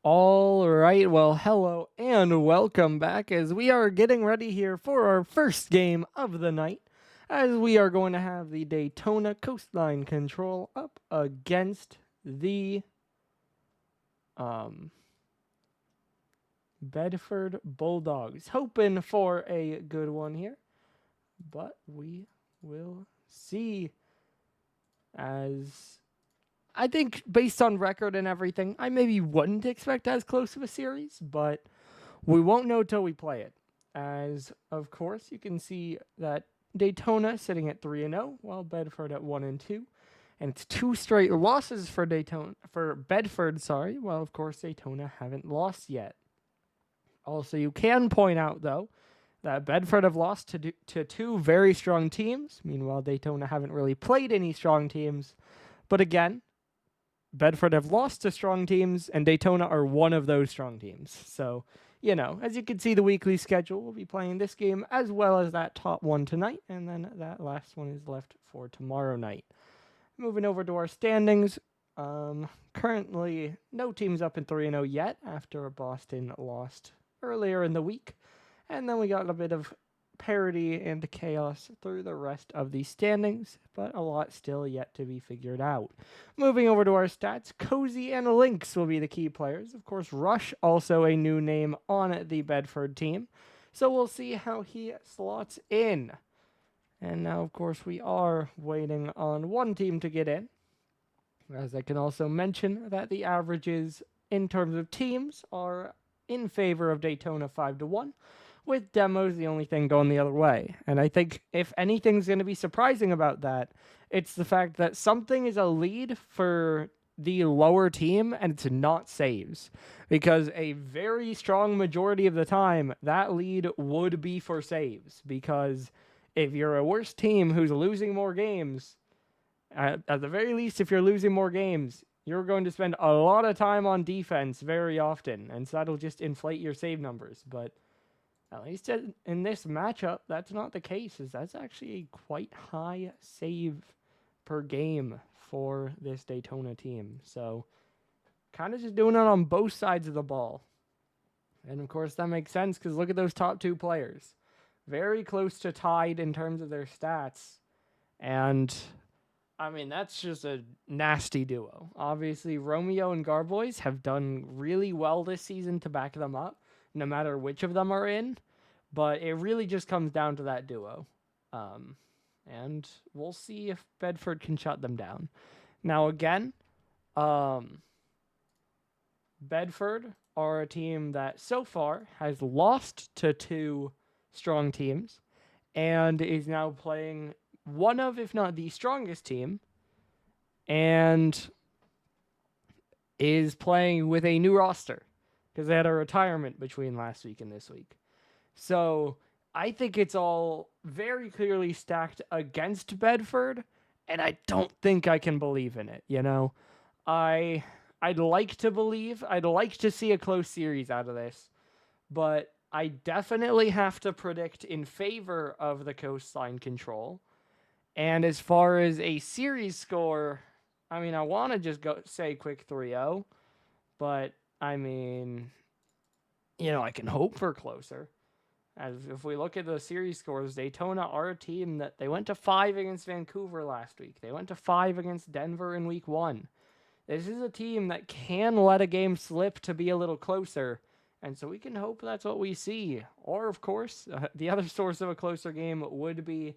All right, well, hello and welcome back as we are getting ready here for our first game of the night. As we are going to have the Daytona Coastline Control up against the um, Bedford Bulldogs. Hoping for a good one here, but we will see. As I think, based on record and everything, I maybe wouldn't expect as close of a series, but we won't know till we play it. As, of course, you can see that Daytona sitting at 3-0, while Bedford at 1-2. And it's two straight losses for Bedford, while of course Daytona haven't lost yet. Also, you can point out though that Bedford have lost to two very strong teams. Meanwhile, Daytona haven't really played any strong teams. But again, Bedford have lost to strong teams, and Daytona are one of those strong teams. So, as you can see, the weekly schedule, we'll be playing this game as well as that top one tonight, and then that last one is left for tomorrow night. Moving over to our standings, currently no teams up in 3-0 yet after Boston lost earlier in the week. And then we got a bit of parity and chaos through the rest of the standings, but a lot still yet to be figured out. Moving over to our stats, Cozy and Lynx will be the key players. Of course, Rush, also a new name on the Bedford team. So we'll see how he slots in. And now, of course, we are waiting on one team to get in. As I can also mention that the averages in terms of teams are in favor of Daytona 5-1, with demos the only thing going the other way. And I think if anything's going to be surprising about that, it's the fact that something is a lead for the lower team and it's not saves. Because a very strong majority of the time, that lead would be for saves. Because if you're a worse team who's losing more games, at the very least, if you're losing more games, you're going to spend a lot of time on defense very often. And so that'll just inflate your save numbers. But at least in this matchup, that's not the case, as that's actually a quite high save per game for this Daytona team. So, kind of just doing it on both sides of the ball. And of course, that makes sense, because look at those top two players. Very close to tied in terms of their stats. And, I mean, that's just a nasty duo. Obviously, Romeo and Garboys have done really well this season to back them up, no matter which of them are in, but it really just comes down to that duo. And we'll see if Bedford can shut them down. Now, again, Bedford are a team that so far has lost to two strong teams and is now playing one of, if not the strongest team, and is playing with a new roster, because they had a retirement between last week and this week. So I think it's all very clearly stacked against Bedford, and I don't think I can believe in it, I'd like to believe, I'd like to see a close series out of this, but I definitely have to predict in favor of the Coastline Control. And as far as a series score, I mean, I want to just say quick 3-0, but I mean, I can hope for closer. As if we look at the series scores, Daytona are a team that they went to 5 against Vancouver last week. They went to 5 against Denver in week 1. This is a team that can let a game slip to be a little closer, and so we can hope that's what we see. Or, of course, the other source of a closer game would be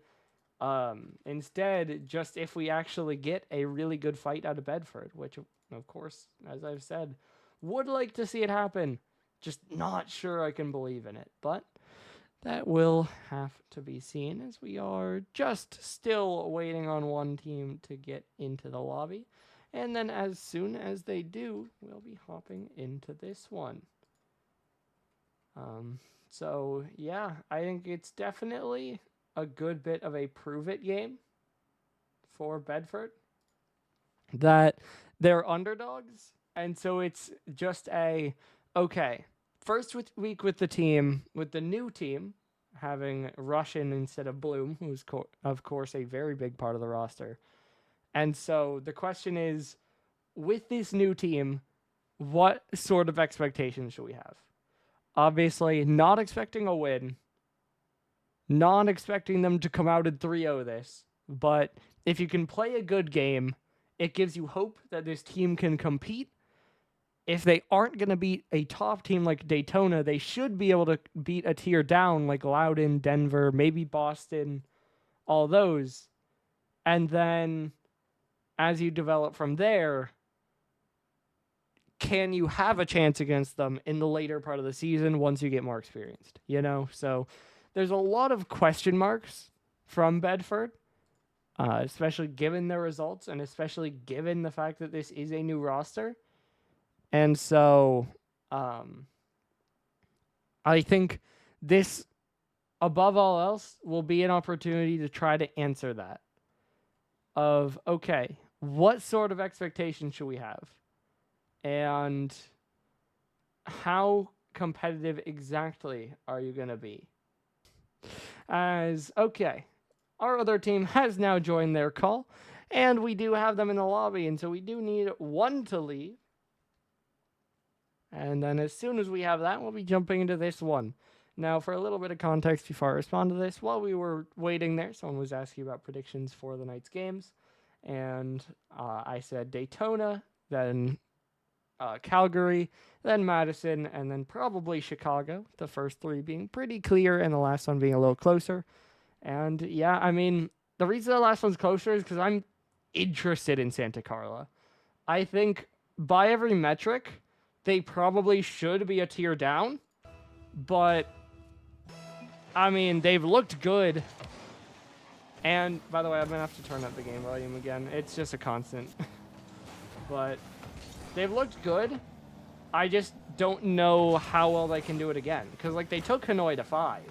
instead just if we actually get a really good fight out of Bedford, which, of course, as I've said, would like to see it happen. Just not sure I can believe in it, but that will have to be seen, as we are just still waiting on one team to get into the lobby. And then as soon as they do, we'll be hopping into this one. So, yeah, I think it's definitely a good bit of a prove-it game for Bedford. That they're underdogs, and so it's just first week with the new team, having Russian instead of Bloom, who's of course a very big part of the roster. And so the question is, with this new team, what sort of expectations should we have? Obviously, not expecting a win, not expecting them to come out in 3-0 this, but if you can play a good game, it gives you hope that this team can compete. If they aren't going to beat a top team like Daytona, they should be able to beat a tier down like Loudoun, Denver, maybe Boston, all those. And then as you develop from there, can you have a chance against them in the later part of the season once you get more experienced? You know, so there's a lot of question marks from Bedford, especially given their results and especially given the fact that this is a new roster. And so I think this, above all else, will be an opportunity to try to answer that. Of, okay, what sort of expectations should we have? And how competitive exactly are you going to be? Okay, our other team has now joined their call, and we do have them in the lobby, and so we do need one to leave. And then as soon as we have that, we'll be jumping into this one. Now, for a little bit of context before I respond to this, while we were waiting there, someone was asking about predictions for the night's games. And I said Daytona, then Calgary, then Madison, and then probably Chicago. The first three being pretty clear and the last one being a little closer. And yeah, I mean, the reason the last one's closer is because I'm interested in Santa Carla. I think by every metric, they probably should be a tier down, but I mean, they've looked good. And by the way, I'm gonna have to turn up the game volume again. It's just a constant. But they've looked good. I just don't know how well they can do it again. Because like they took Hanoi to 5.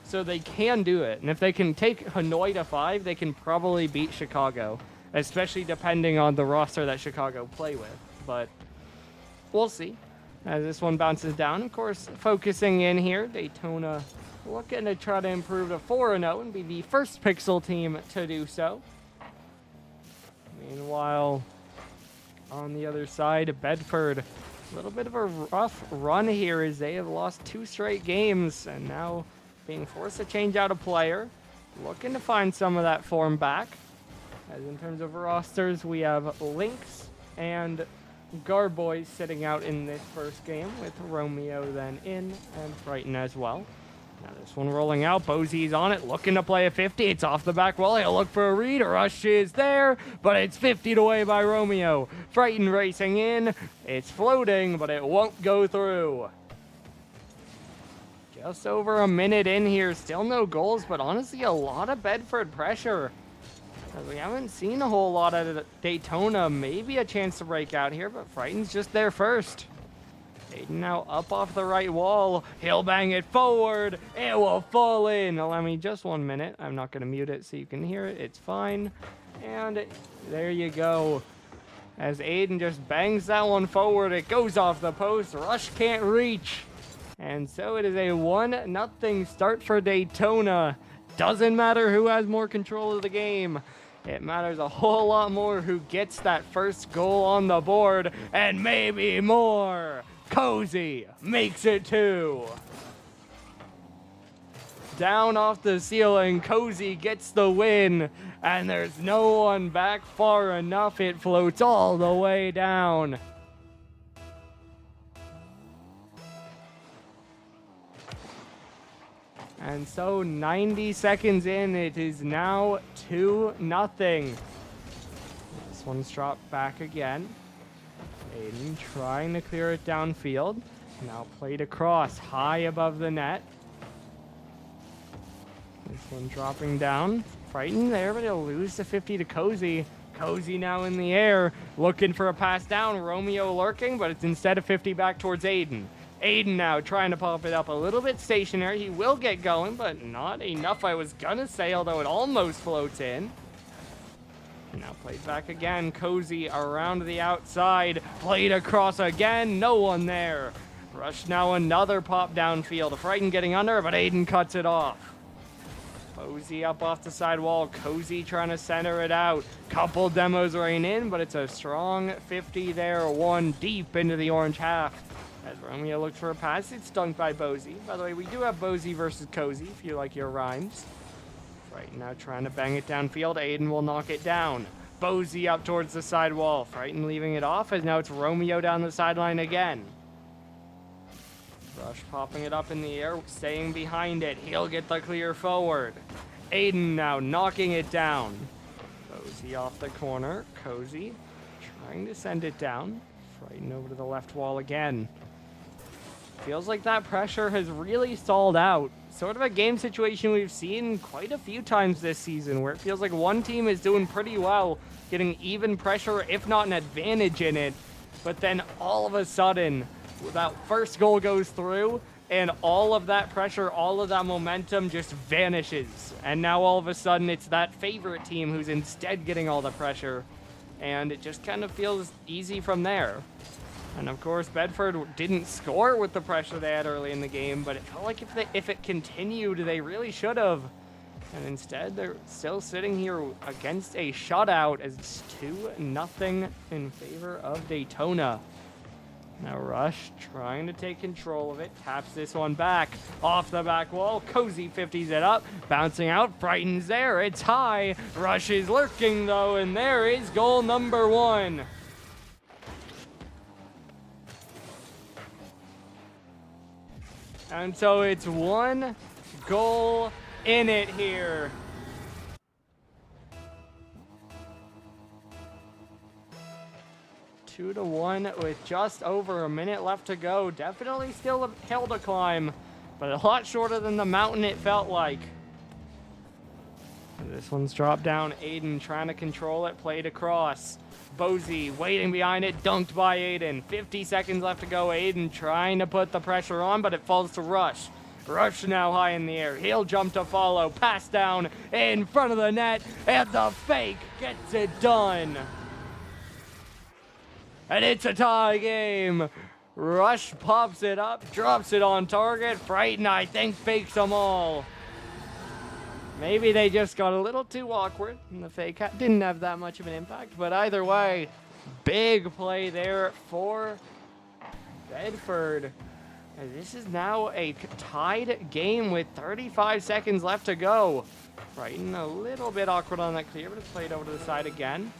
So they can do it. And if they can take Hanoi to 5, they can probably beat Chicago. Especially depending on the roster that Chicago play with. But we'll see as this one bounces down. Of course, focusing in here, Daytona looking to try to improve to 4-0 and be the first Pixel team to do so. Meanwhile, on the other side, Bedford, a little bit of a rough run here as they have lost 2 straight games and now being forced to change out a player. Looking to find some of that form back. As in terms of rosters, we have Lynx and Garboys sitting out in this first game with Romeo then in and Frighten as well. Now this one rolling out, Bosie's on it, looking to play a 50. It's off the back wall, he'll look for a read. Rush is there, but it's 50'd away by Romeo. Frighten racing in, it's floating, but it won't go through. Just over a minute in here, still no goals, but honestly a lot of Bedford pressure. We haven't seen a whole lot of Daytona. Maybe a chance to break out here, but Frighten's just there first. Aiden now up off the right wall. He'll bang it forward. It will fall in. Allow me just 1 minute. I'm not going to mute it so you can hear it. It's fine. And there you go. As Aiden just bangs that one forward, it goes off the post. Rush can't reach. And so it is a 1-0 start for Daytona. Doesn't matter who has more control of the game. It matters a whole lot more who gets that first goal on the board, and maybe more. Cozy makes it 2. Down off the ceiling, Cozy gets the win, and there's no one back far enough. It floats all the way down. And so 90 seconds in, it is now 2-0. This one's dropped back again. Aiden trying to clear it downfield. Now played across, high above the net. This one dropping down. Frightened there, but he'll lose the 50 to Cozy. Cozy now in the air, looking for a pass down. Romeo lurking, but it's instead of 50 back towards Aiden. Aiden now trying to pop it up a little bit stationary. He will get going, but not enough, I was gonna say, although it almost floats in. Now played back again. Cozy around the outside. Played across again. No one there. Rush now another pop downfield. Frighten getting under, but Aiden cuts it off. Posey up off the sidewall. Cozy trying to center it out. Couple demos rain in, but it's a strong 50 there. One deep into the orange half. As Romeo looks for a pass, it's dunked by Bosey. By the way, we do have Bosey versus Cozy, if you like your rhymes. Right now trying to bang it downfield. Aiden will knock it down. Bosey up towards the sidewall. Frighten leaving it off, as now it's Romeo down the sideline again. Rush popping it up in the air, staying behind it. He'll get the clear forward. Aiden now knocking it down. Bosey off the corner. Cozy trying to send it down. Frighten over to the left wall again. Feels like that pressure has really stalled out. Sort of a game situation we've seen quite a few times this season, where it feels like one team is doing pretty well, getting even pressure, if not an advantage in it. But then all of a sudden, that first goal goes through, and all of that pressure, all of that momentum just vanishes. And now all of a sudden, it's that favorite team who's instead getting all the pressure. And it just kind of feels easy from there. And of course, Bedford didn't score with the pressure they had early in the game, but it felt like if it continued, they really should have. And instead, they're still sitting here against a shutout as it's 2-0 in favor of Daytona. Now Rush trying to take control of it, taps this one back off the back wall. Cozy 50s it up, bouncing out, Frighten's there, it's high. Rush is lurking though, and there is goal number 1. And so it's 1 goal in it here. Two to 1 with just over a minute left to go. Definitely still a hill to climb, but a lot shorter than the mountain it felt like. This one's dropped down. Aiden trying to control it, played across. Bosey waiting behind it, dunked by Aiden. 50 seconds left to go. Aiden trying to put the pressure on, but it falls to Rush. Rush now high in the air. He'll jump to follow. Pass down in front of the net, and the fake gets it done. And it's a tie game. Rush pops it up, drops it on target. Frighten, I think, fakes them all. Maybe they just got a little too awkward, and the fake didn't have that much of an impact. But either way, big play there for Bedford. And this is now a tied game with 35 seconds left to go. Frighten a little bit awkward on that clear, but it's played over to the side again.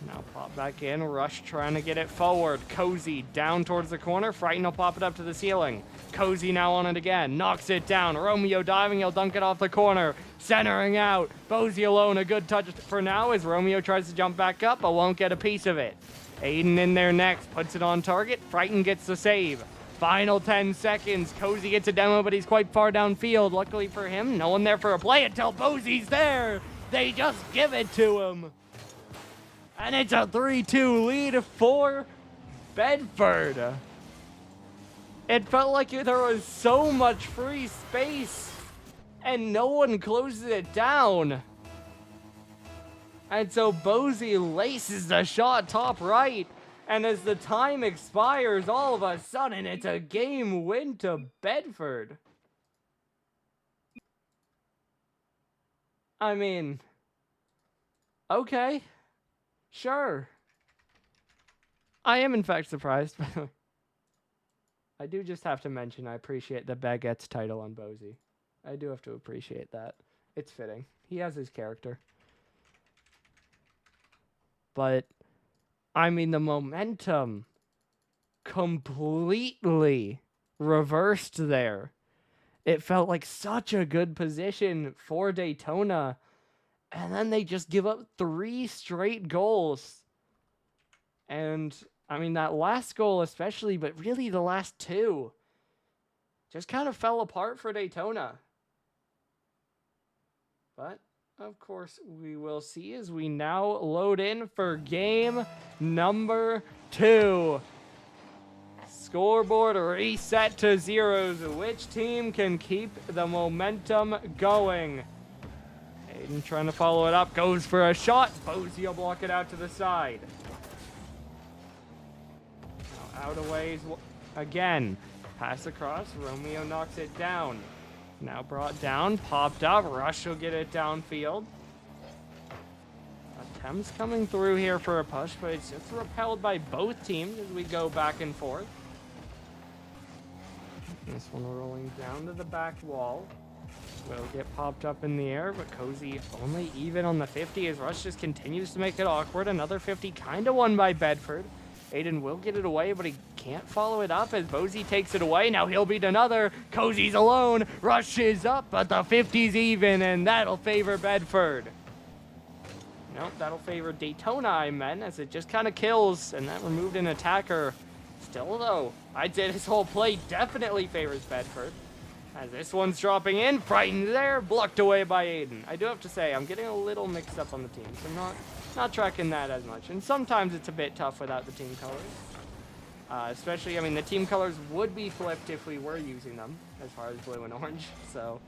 Now pop back in. Rush trying to get it forward. Cozy down towards the corner. Frighten will pop it up to the ceiling. Cozy now on it again. Knocks it down. Romeo diving. He'll dunk it off the corner. Centering out. Bosey alone. A good touch for now as Romeo tries to jump back up, but won't get a piece of it. Aiden in there next. Puts it on target. Frighten gets the save. Final 10 seconds. Cozy gets a demo, but he's quite far downfield. Luckily for him, no one there for a play until Bosey's there. They just give it to him. And it's a 3-2 lead for Bedford. It felt like there was so much free space and no one closes it down. And so Bosey laces the shot top right. And as the time expires, all of a sudden, it's a game win to Bedford. I mean, okay. Sure. I am, in fact, surprised, by the way. I do just have to mention I appreciate the Baguette's title on Bosey. I do have to appreciate that. It's fitting. He has his character. But, I mean, the momentum completely reversed there. It felt like such a good position for Daytona. And then they just give up 3 straight goals. And, I mean, that last goal especially, but really the last 2, just kind of fell apart for Daytona. But, of course, we will see as we now load in for game number 2. Scoreboard reset to zeros. Which team can keep the momentum going? Aiden trying to follow it up, goes for a shot. Bosey will block it out to the side. Now out of ways again. Pass across. Romeo knocks it down. Now brought down, popped up. Rush will get it downfield. Attempts coming through here for a push, but it's just repelled by both teams as we go back and forth. This one rolling down to the back wall. Will get popped up in the air, but Cozy only even on the 50 as Rush just continues to make it awkward. Another 50 kind of won by Bedford. Aiden will get it away, but he can't follow it up as Bozy takes it away. Now he'll beat another. Cozy's alone. Rush is up, but the 50's even, and that'll favor Bedford. Nope, that'll favor Daytona, I meant, as it just kind of kills, and that removed an attacker. Still, though, I'd say this whole play definitely favors Bedford. As this one's dropping in, frightened there, blocked away by Aiden. I do have to say, I'm getting a little mixed up on the teams. I'm not tracking that as much, and sometimes it's a bit tough without the team colors. Especially, I mean, the team colors would be flipped if we were using them, as far as blue and orange, so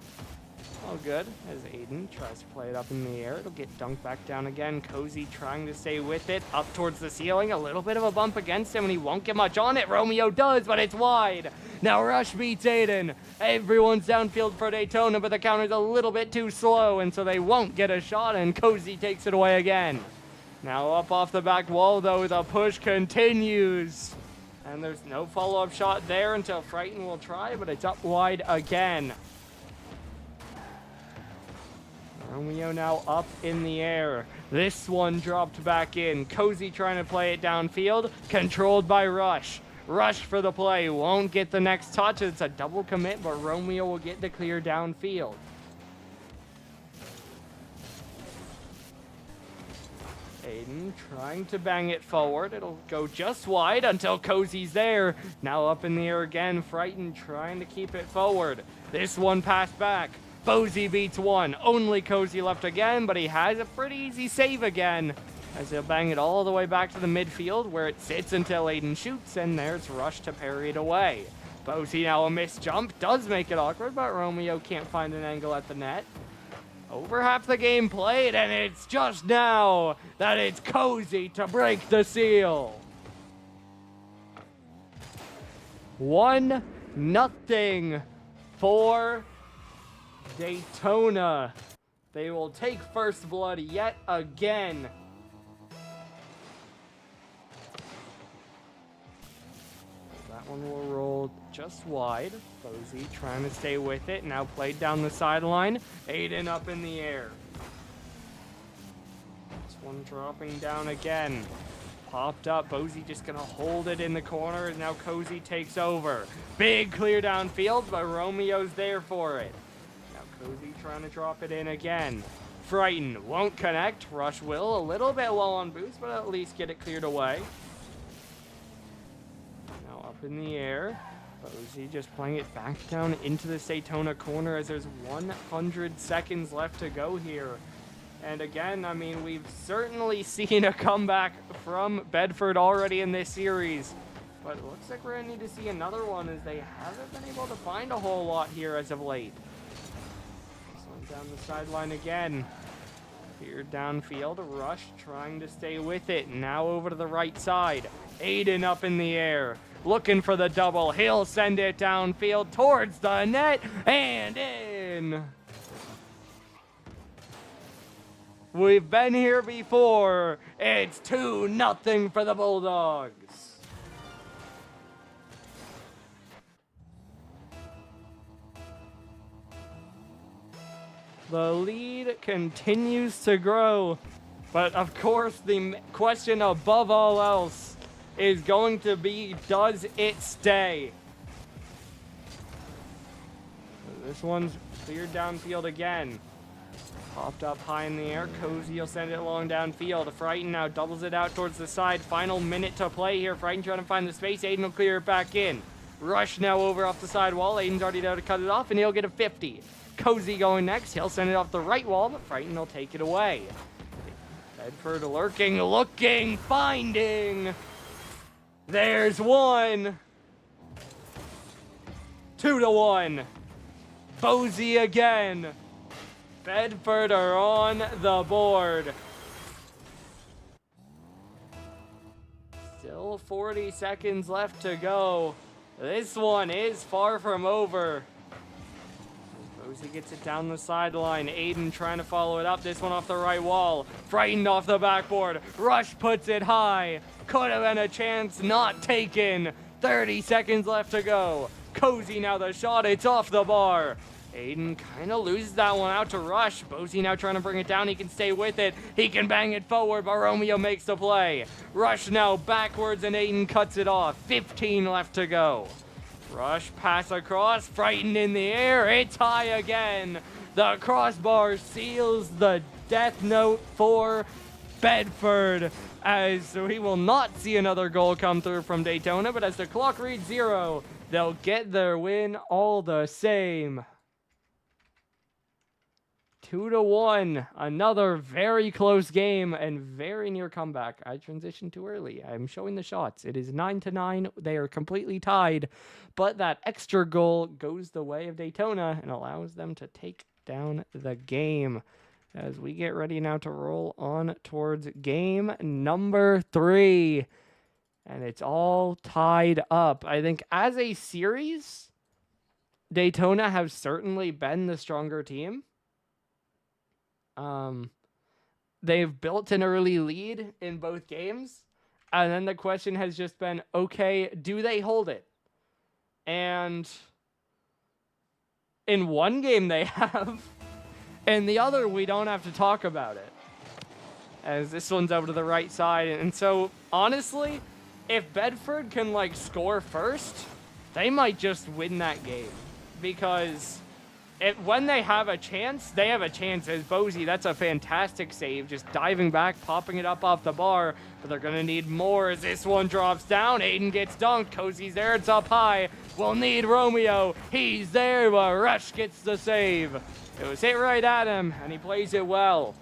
all good. As Aiden tries to play it up in the air, it'll get dunked back down again. Cozy trying to stay with it, up towards the ceiling, a little bit of a bump against him, and he won't get much on it. Romeo does, but it's wide. Now Rush beats Aiden. Everyone's downfield for Daytona, but the counter's a little bit too slow, and so they won't get a shot, and Cozy takes it away again. Now up off the back wall, though, the push continues. And there's no follow-up shot there until Frighten will try, but it's up wide again. Romeo now up in the air. This one dropped back in. Cozy trying to play it downfield, controlled by Rush. Rush for the play, won't get the next touch. It's a double commit, but Romeo will get the clear downfield. Aiden trying to bang it forward. It'll go just wide until Cozy's there. Now up in the air again. Frightened trying to keep it forward. This one passed back. Bozy beats one. Only Cozy left again, but he has a pretty easy save again, as he'll bang it all the way back to the midfield where it sits until Aiden shoots, and there's Rush to parry it away. Bozy now a missed jump. Does make it awkward, but Romeo can't find an angle at the net. Over half the game played, and it's just now that it's Cozy to break the seal. 1-0 for Daytona. They will take first blood yet again. That one will roll just wide. Bozy trying to stay with it. Now played down the sideline. Aiden up in the air. This one dropping down again. Popped up. Bozy just going to hold it in the corner. And now Cozy takes over. Big clear downfield, but Romeo's there for it. Now Cozy trying to drop it in again. Frighten won't connect. Rush will. A little bit low on boost, but at least get it cleared away. Now up in the air. Bozy just playing it back down into the Daytona corner as there's 100 seconds left to go here. And again, I mean, we've certainly seen a comeback from Bedford already in this series. But it looks like we're going to need to see another one as they haven't been able to find a whole lot here as of late. This one down the sideline again. Here downfield, Rush trying to stay with it. Now over to the right side. Aiden up in the air. Looking for the double. He'll send it downfield towards the net and in. We've been here before. It's 2-0 for the Bulldogs. The lead continues to grow, but of course the question above all else is going to be, does it stay? This one's cleared downfield again. Popped up high in the air. Cozy will send it along downfield. Frighten now doubles it out towards the side. Final minute to play here. Frighten trying to find the space. Aiden will clear it back in. Rush now over off the side wall. Aiden's already there to cut it off, and he'll get a 50. Cozy going next. He'll send it off the right wall, but Frighten will take it away. Bedford lurking, looking, finding. There's one. 2-1. Bozy again. Bedford are on the board. Still 40 seconds left to go. This one is far from over. Cozy gets it down the sideline. Aiden trying to follow it up. This one off the right wall. Frightened off the backboard. Rush puts it high. Could have been a chance, not taken. 30 seconds left to go. Cozy now the shot. It's off the bar. Aiden kind of loses that one out to Rush. Bozy now trying to bring it down. He can stay with it. He can bang it forward, but Romeo makes the play. Rush now backwards, and Aiden cuts it off. 15 left to go. Rush pass across. Frightened in the air. It's high again. The crossbar seals the death note for Bedford, as we will not see another goal come through from Daytona, but as the clock reads 0, they'll get their win all the same. 2-1, another very close game and very near comeback. I transitioned too early. I'm showing the shots. It is 9-9. They are completely tied, but that extra goal goes the way of Daytona and allows them to take down the game. As we get ready now to roll on towards game number 3. And it's all tied up. I think as a series, Daytona have certainly been the stronger team. They've built an early lead in both games. And then the question has just been, okay, do they hold it? And in one game they have. In the other, we don't have to talk about it. As this one's over to the right side. And so, honestly, if Bedford can, score first, they might just win that game. Because when they have a chance, they have a chance. As Bozy, that's a fantastic save. Just diving back, popping it up off the bar. But they're going to need more as this one drops down. Aiden gets dunked. Cozy's there. It's up high. We'll need Romeo. He's there, but Rush gets the save. It was hit right at him, and he plays it well.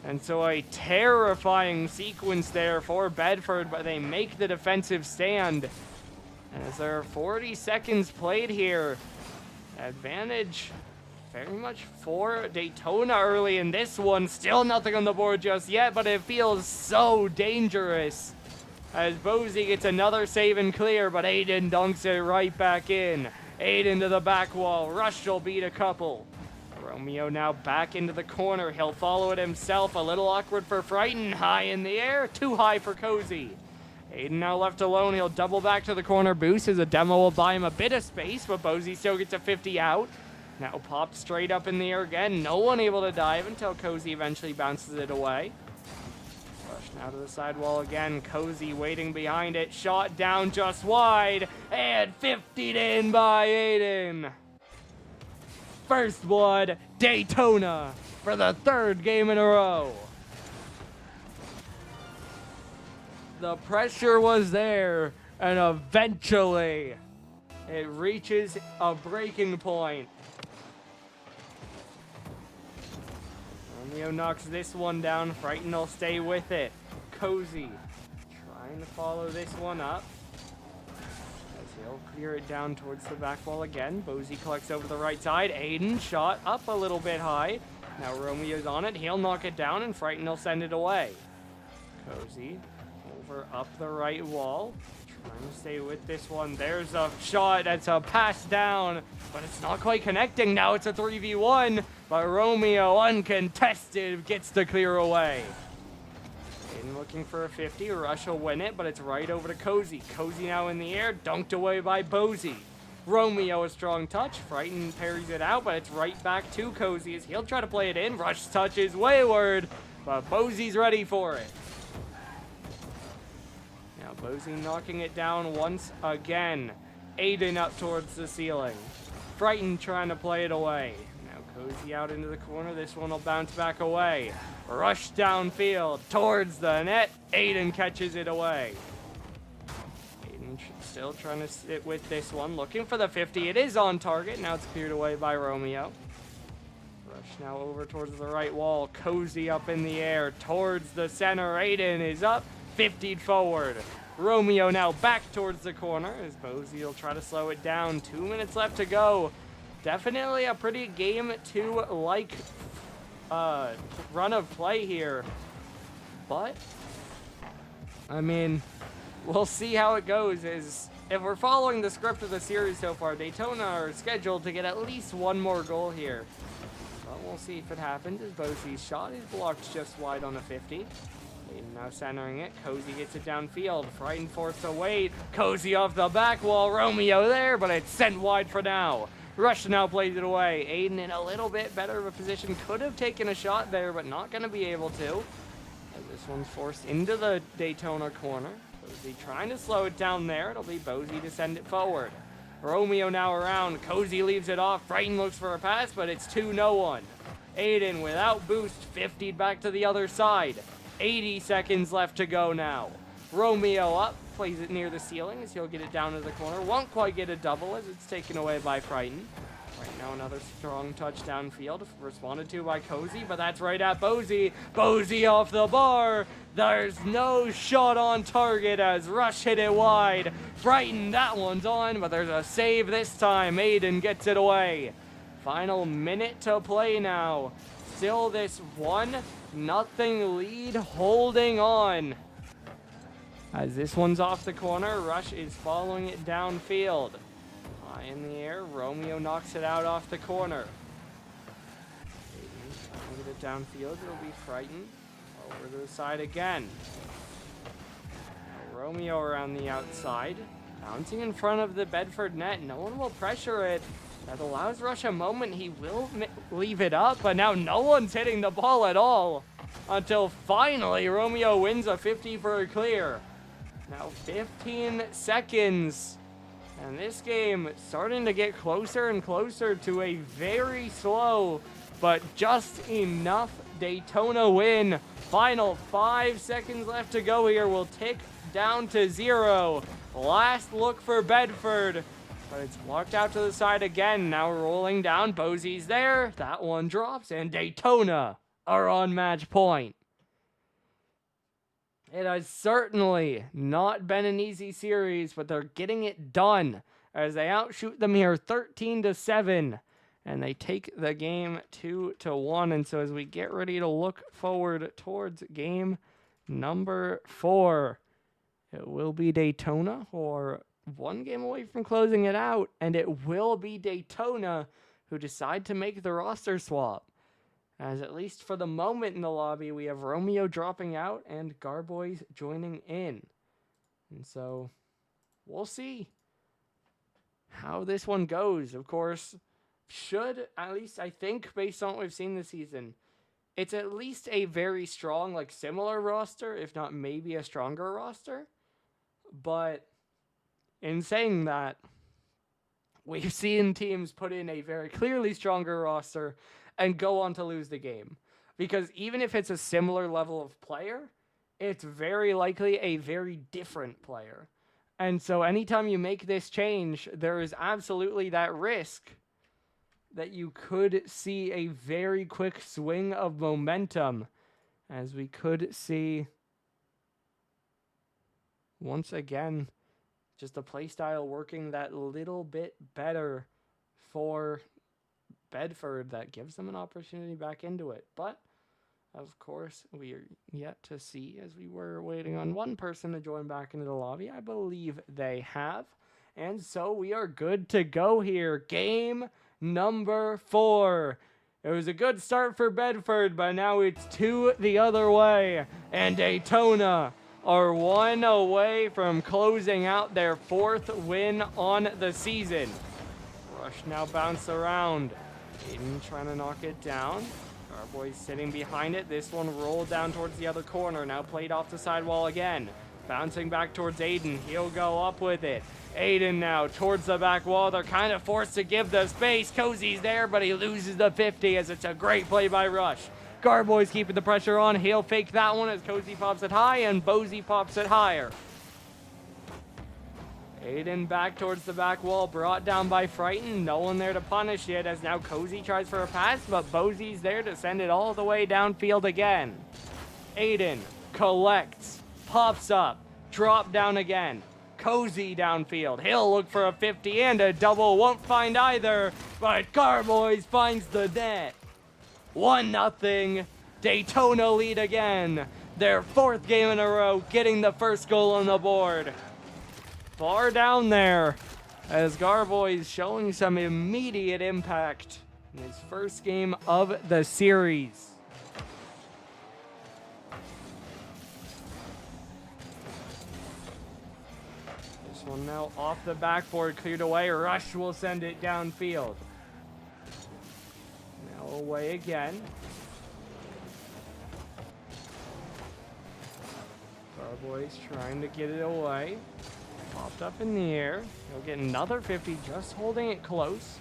And so a terrifying sequence there for Bedford, but they make the defensive stand. And as there are 40 seconds played here, advantage very much for Daytona early in this one. Still nothing on the board just yet, but it feels so dangerous. As Bozy gets another save and clear, but Aiden dunks it right back in. Aiden to the back wall. Rush will beat a couple. Romeo now back into the corner. He'll follow it himself. A little awkward for Frighten. High in the air. Too high for Cozy. Aiden now left alone. He'll double back to the corner boost as a demo will buy him a bit of space, but Bozy still gets a 50 out. Now popped straight up in the air again. No one able to dive until Cozy eventually bounces it away. Rush now to the sidewall again. Cozy waiting behind it. Shot down just wide. And 50'd in by Aiden. First blood, Daytona for the 3rd game in a row. The pressure was there, and eventually it reaches a breaking point. Romeo knocks this one down. Frighten will stay with it. Cozy trying to follow this one up. He'll clear it down towards the back wall again. Bozy collects over the right side. Aiden shot up a little bit high. Now Romeo's on it. He'll knock it down, and Frighten will send it away. Cozy over up the right wall. Trying to stay with this one. There's a shot. That's a pass down, but it's not quite connecting. Now it's a 3v1, but Romeo, uncontested, gets the clear away. Aiden looking for a 50. Rush will win it, but it's right over to Cozy. Cozy now in the air, dunked away by Bozy. Romeo a strong touch. Frighten parries it out, but it's right back to Cozy as he'll try to play it in. Rush touch is wayward, but Bozy's ready for it. Now Bozy knocking it down once again. Aiden up towards the ceiling. Frighten trying to play it away. Now Cozy out into the corner. This one will bounce back away. Rush downfield towards the net. Aiden catches it away. Aiden still trying to sit with this one. Looking for the 50. It is on target. Now it's cleared away by Romeo. Rush now over towards the right wall. Cozy up in the air towards the center. Aiden is up. 50'd forward. Romeo now back towards the corner as Bozy will try to slow it down. 2 minutes left to go. Definitely a pretty game 2-like run of play here. But, I mean, we'll see how it goes as if we're following the script of the series so far, Daytona are scheduled to get at least one more goal here. But we'll see if it happens, as Bosey's shot is blocked just wide on a 50. Aiden now centering it. Cozy gets it downfield. Frightened forced to wait. Cozy off the back wall. Romeo there, but it's sent wide for now. Rush now plays it away. Aiden in a little bit better of a position. Could have taken a shot there, but not going to be able to. As this one's forced into the Daytona corner. Bosey trying to slow it down there. It'll be Bosey to send it forward. Romeo now around. Cozy leaves it off. Frighten looks for a pass, but it's 2-1. Aiden without boost, 50'd back to the other side. 80 seconds left to go now. Romeo up, plays it near the ceiling as he'll get it down to the corner. Won't quite get a double as it's taken away by Frighten. Right now another strong touch downfield, responded to by Cozy, but that's right at Bosey. Bosey off the bar. There's no shot on target as Rush hit it wide. Frighten, that one's on, but there's a save this time. Aiden gets it away. Final minute to play now. Still this 1-0 lead holding on. As this one's off the corner, Rush is following it downfield. High in the air, Romeo knocks it out off the corner. Aiden get it downfield, it'll be Frightened. Over to the side again. Now Romeo around the outside. Bouncing in front of the Bedford net, no one will pressure it. That allows Rush a moment. He will leave it up, but now no one's hitting the ball at all. Until finally, Romeo wins a 50 for a clear. Now 15 seconds. And this game starting to get closer and closer to a very slow, but just enough Daytona win. Final 5 seconds left to go here. We'll tick down to 0. Last look for Bedford. But it's blocked out to the side again. Now rolling down. Bosey's there. That one drops. And Daytona are on match point. It has certainly not been an easy series, but they're getting it done as they outshoot them here 13-7. And they take the game 2-1. And so as we get ready to look forward towards game number 4, it will be Daytona, or one game away from closing it out, and it will be Daytona who decide to make the roster swap. As at least for the moment in the lobby, we have Romeo dropping out and Garboys joining in. And so we'll see how this one goes. Of course, should, at least I think, based on what we've seen this season, it's at least a very strong, like similar roster, if not maybe a stronger roster. But in saying that, we've seen teams put in a very clearly stronger roster and go on to lose the game. Because even if it's a similar level of player, it's very likely a very different player. And so anytime you make this change, there is absolutely that risk that you could see a very quick swing of momentum, as we could see once again just the playstyle working that little bit better for Bedford that gives them an opportunity back into it. But of course, we are yet to see, as we were waiting on one person to join back into the lobby. I believe they have. And so we are good to go here. Game number 4. It was a good start for Bedford, but now it's 2 the other way. And Daytona are 1 away from closing out their 4th win on the season. Rush now bounce around. Aiden trying to knock it down. Our boys sitting behind it. This one rolled down towards the other corner. Now played off the sidewall again. Bouncing back towards Aiden. He'll go up with it. Aiden now towards the back wall. They're kind of forced to give the space. Cozy's there, but he loses the 50 as it's a great play by Rush. Garboy's keeping the pressure on. He'll fake that one as Cozy pops it high and Bosey pops it higher. Aiden back towards the back wall, brought down by Frighten. No one there to punish it as now Cozy tries for a pass, but Bosey's there to send it all the way downfield again. Aiden collects, pops up, drop down again. Cozy downfield. He'll look for a 50 and a double. Won't find either, but Garboys finds the net. 1-0. Daytona lead again. Their 4th game in a row, getting the first goal on the board. far down there as Garboy's showing some immediate impact in his first game of the series. This one now off the backboard, cleared away. Rush will send it downfield. Now away again. Garboy's trying to get it away. Popped up in the air. He'll get another 50, just holding it close.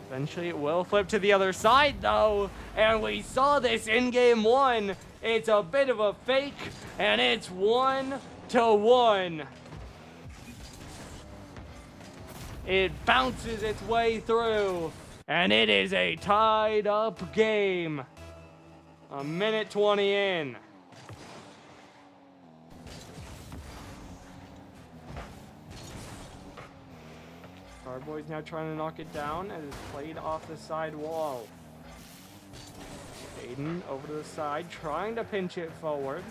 Eventually it will flip to the other side though, and we saw this in game one. It's a bit of a fake, and it's 1-1. It bounces its way through, and it is a tied up game. A minute 20 in. Garboy's now trying to knock it down as it's played off the side wall. Aiden over to the side, trying to pinch it forward.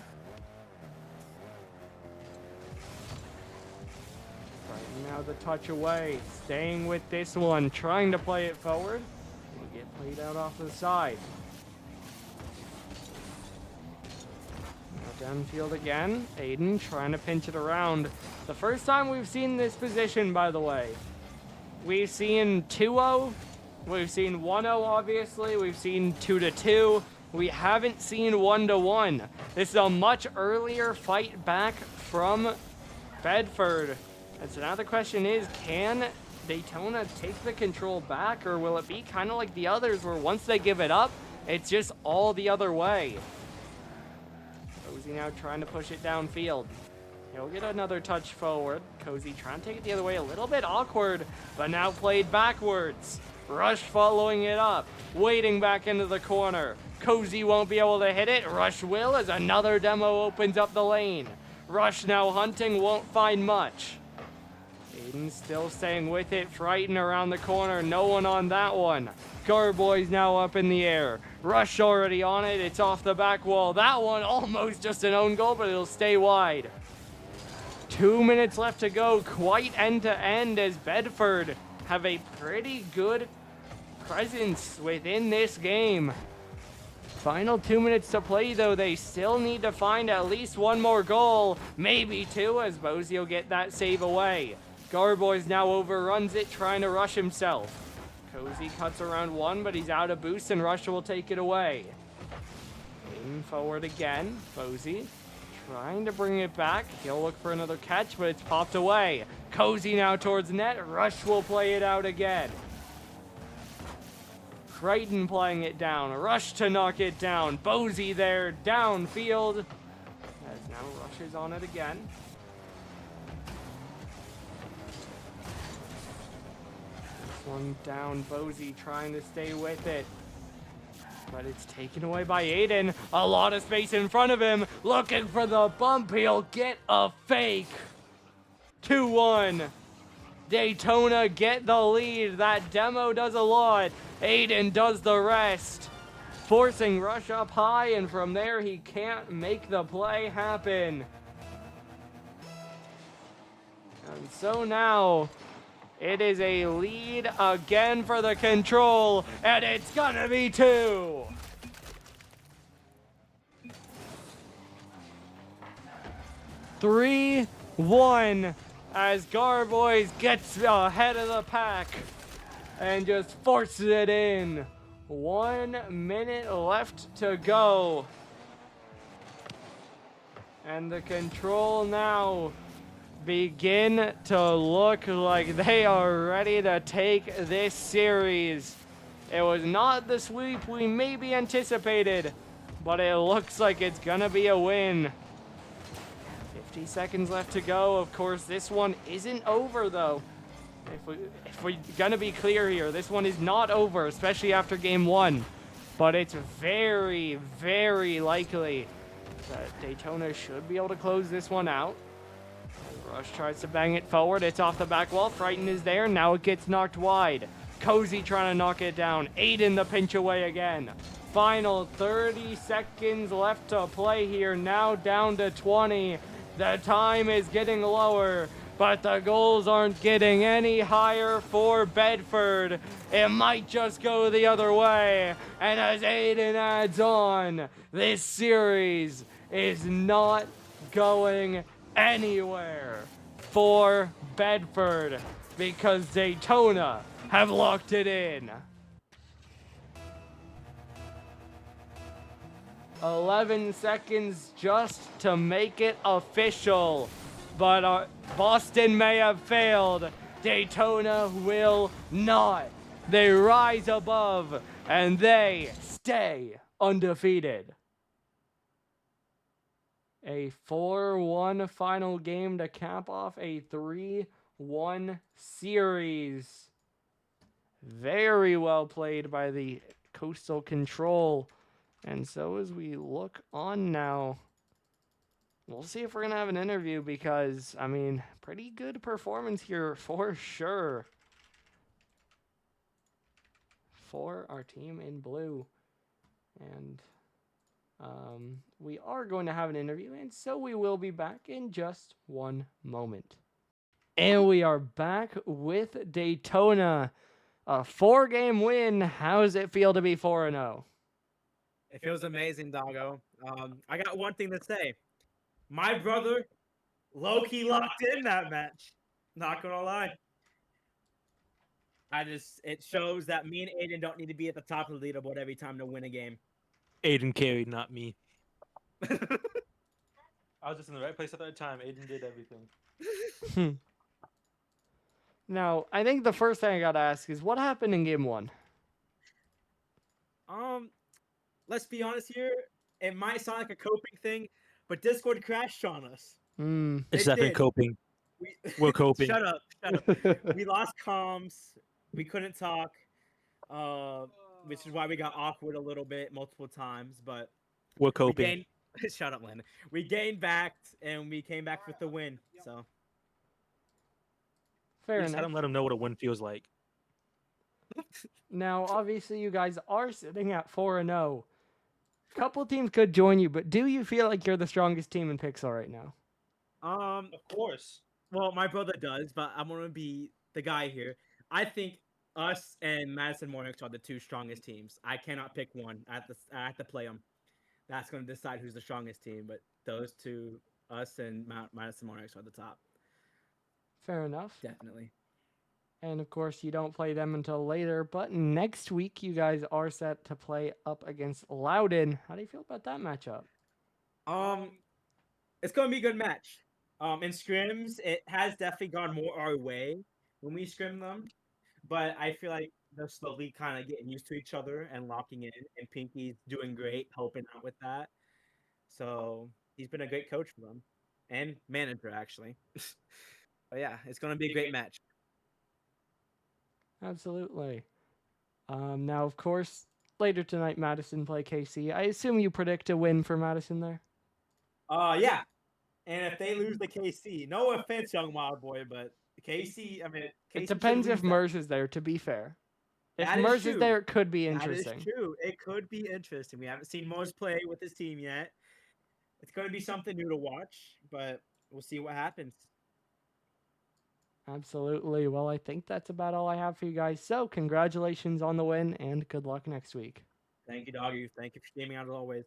Right now the touch away, staying with this one, trying to play it forward. It'll get played out off the side. Now downfield again. Aiden trying to pinch it around. The first time we've seen this position, by the way. We've seen 2-0, we've seen 1-0 obviously, we've seen 2-2, we haven't seen 1-1. This is a much earlier fight back from Bedford. And so now the question is, can Daytona take the control back, or will it be kind of like the others where once they give it up, it's just all the other way? Cozy now trying to push it downfield. He'll get another touch forward. Cozy trying to take it the other way, a little bit awkward, but now played backwards. Rush following it up, waiting back into the corner. Cozy won't be able to hit it. Rush will as another demo opens up the lane. Rush now hunting, won't find much. Aiden still staying with it, frightened around the corner. No one on that one. Garboy's now up in the air. Rush already on it. It's off the back wall. That one almost just an own goal, but it'll stay wide. 2 minutes left to go, quite end to end, as Bedford have a pretty good presence within this game. Final 2 minutes to play though, they still need to find at least one more goal, maybe two, as Bozy will get that save away. Garboy's now overruns it, trying to rush himself. Cozy cuts around one, but he's out of boost, and Rush will take it away. Aim forward again, Bozy trying to bring it back. He'll look for another catch, but it's popped away. Cozy now towards net. Rush will play it out again. Crichton playing it down. Rush to knock it down. Bozy there, downfield. As now Rush is on it again. This one down. Bozy trying to stay with it. But it's taken away by Aiden. A lot of space in front of him. Looking for the bump. He'll get a fake. 2-1. Daytona get the lead. That demo does a lot. Aiden does the rest. Forcing Rush up high, and from there he can't make the play happen. And so now it is a lead again for the control, and it's gonna be 2. (3-1) as Garboys gets ahead of the pack and just forces it in. 1 minute left to go. And the control now begin to look like they are ready to take this series. It was not the sweep we maybe anticipated, but it looks like it's gonna be a win. 50 seconds left to go. Of course, this one isn't over though. If we're gonna be clear here, this one is not over, especially after game one. But it's very, very likely that Daytona should be able to close this one out. Rush tries to bang it forward. It's off the back wall. Frighten is there. Now it gets knocked wide. Cozy trying to knock it down. Aiden the pinch away again. Final 30 seconds left to play here. Now down to 20. The time is getting lower. But the goals aren't getting any higher for Bedford. It might just go the other way. And as Aiden adds on, this series is not going anywhere for Bedford because Daytona have locked it in. 11 seconds just to make it official. But Boston may have failed. Daytona will not. They rise above and they stay undefeated. A 4-1 final game to cap off a 3-1 series. Very well played by the Coastal Control. And so as we look on now, we'll see if we're going to have an interview because, I mean, pretty good performance here for sure for our team in blue. And we are going to have an interview, and so we will be back in just one moment. And we are back with Daytona. A 4-game win. How does it feel to be 4-0? It feels amazing, doggo. I got one thing to say. My brother low-key locked in that match. Not gonna lie. It shows that me and Aiden don't need to be at the top of the leaderboard every time to win a game. Aiden carried, not me. I was just in the right place at the right time. Aiden did everything. Now, I think the first thing I gotta ask is what happened in game 1? Let's be honest here. It might sound like a coping thing, but Discord crashed on us. It's definitely coping. We're coping. Shut up. We lost comms. We couldn't talk, which is why we got awkward a little bit multiple times. But we're coping. Shut up, Landon. We gained back, and we came back with the win. So fair enough. Let them know what a win feels like. Now, obviously, you guys are sitting at 4-0. A couple teams could join you, but do you feel like you're the strongest team in Pixel right now? Of course. Well, my brother does, but I'm gonna be the guy here. I think us and Madison Monarchs are the two strongest teams. I cannot pick one. I have to play them. That's gonna decide who's the strongest team. But those two, us and Madison Monarchs, are the top. Fair enough. Definitely. And of course, you don't play them until later. But next week, you guys are set to play up against Loudon. How do you feel about that matchup? It's gonna be a good match. In scrims, it has definitely gone more our way when we scrim them, but I feel like they're slowly kind of getting used to each other and locking in. And Pinky's doing great, helping out with that. So he's been a great coach for them and manager actually. But yeah, it's gonna be a great match. Absolutely. Now, of course, later tonight, Madison play KC. I assume you predict a win for Madison there? Yeah. And if they lose the KC, no offense, young wild boy, but KC, I mean, KC it depends if Merce is there, to be fair. If Merce is there, it could be interesting. That is true. It could be interesting. We haven't seen Merce play with his team yet. It's going to be something new to watch, but we'll see what happens. Absolutely. Well, I think that's about all I have for you guys. So, congratulations on the win, and good luck next week. Thank you, Doggy. Thank you for streaming out as always.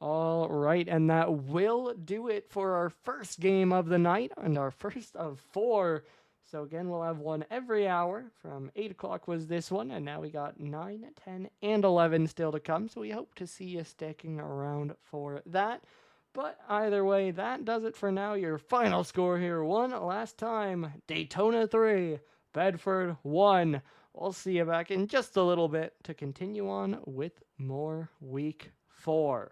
All right, and that will do it for our first game of the night and our first of 4. So again, we'll have one every hour. From 8 o'clock was this one, and now we got 9, 10, and 11 still to come. So we hope to see you sticking around for that. But either way, that does it for now. Your final score here, one last time, Daytona 3, Bedford 1. We'll see you back in just a little bit to continue on with more Week 4.